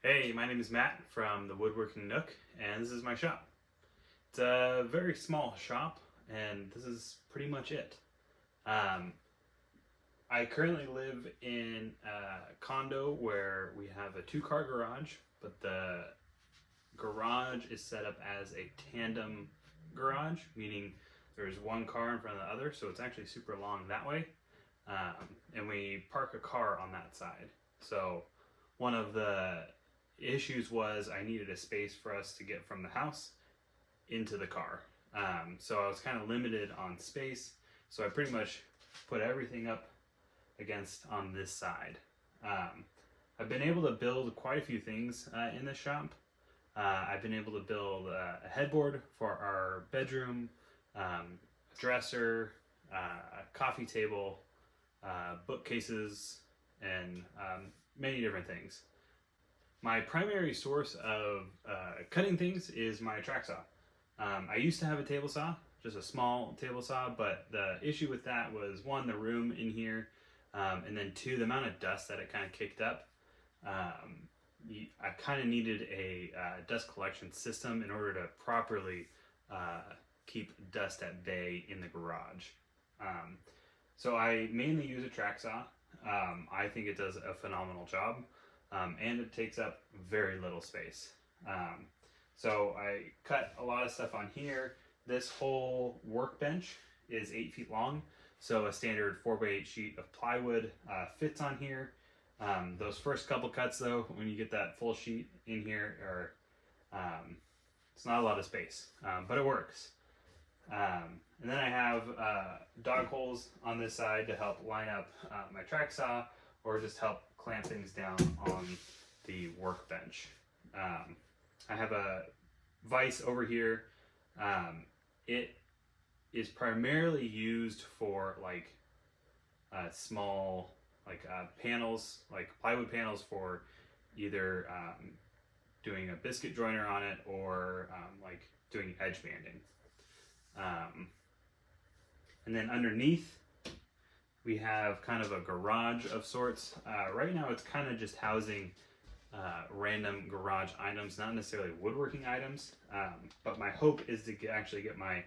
Hey, my name is Matt from the Woodworking Nook, and this is my shop. It's a very small shop, and this is pretty much it. Um, I currently live in a condo where we have a two-car garage, but the garage is set up as a tandem garage, meaning there's one car in front of the other, so it's actually super long that way. And we park a car on that side. So one of the issues was I needed a space for us to get from the house into the car. So I was kind of limited on space, so I pretty much put everything up against on this side. I've been able to build quite a few things in the shop. I've been able to build a headboard for our bedroom, a dresser, a coffee table, bookcases, and many different things. My primary source of cutting things is my track saw. I used to have a table saw, just a small table saw, but the issue with that was one, the room in here, and then two, the amount of dust that it kind of kicked up. I kind of needed a dust collection system in order to properly keep dust at bay in the garage. So I mainly use a track saw. I think it does a phenomenal job, and it takes up very little space. So I cut a lot of stuff on here. This whole workbench is 8 feet long, so a standard 4x8 sheet of plywood fits on here. Those first couple cuts though, when you get that full sheet in here, it's not a lot of space, but it works. And then I have dog holes on this side to help line up my track saw, or just help clamp things down on the workbench. I have a vise over here. It is primarily used for like small panels, like plywood panels, for either doing a biscuit joiner on it or like doing edge banding. And then underneath we have kind of a garage of sorts. Right now it's kind of just housing random garage items, not necessarily woodworking items, but my hope is to actually get my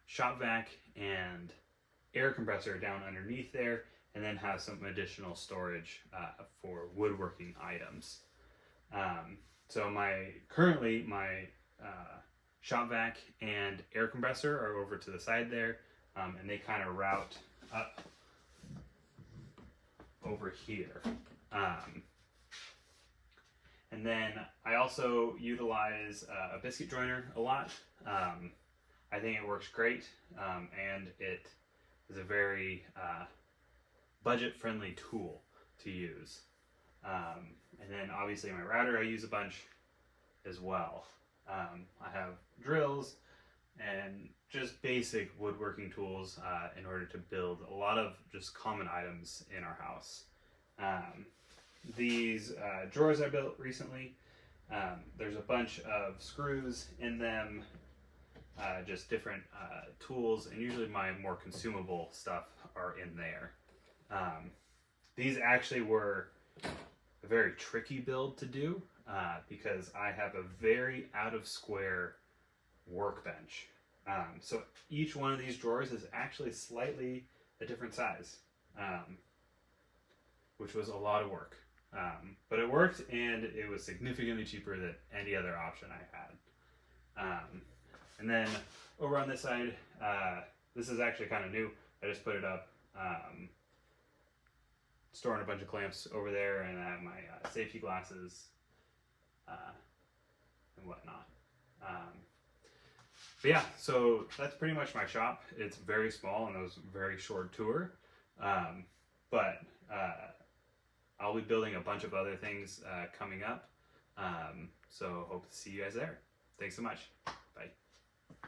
shop vac and air compressor down underneath there, and then have some additional storage for woodworking items. So currently my shop vac and air compressor are over to the side there, and they kind of route up over here. And then I also utilize a biscuit joiner a lot. I think it works great, and it is a very budget-friendly tool to use. And then obviously my router I use a bunch as well. I have drills and just basic woodworking tools in order to build a lot of just common items in our house. These drawers I built recently, there's a bunch of screws in them, just different tools, and usually my more consumable stuff are in there. These actually were a very tricky build to do because I have a very out of square workbench. So each one of these drawers is actually slightly a different size, which was a lot of work. But it worked, and it was significantly cheaper than any other option I had. And then over on this side, this is actually kind of new. I just put it up, storing a bunch of clamps over there, and I have my safety glasses and whatnot. But yeah, so that's pretty much my shop. It's very small, and it was a very short tour. But I'll be building a bunch of other things coming up. So hope to see you guys there. Thanks so much.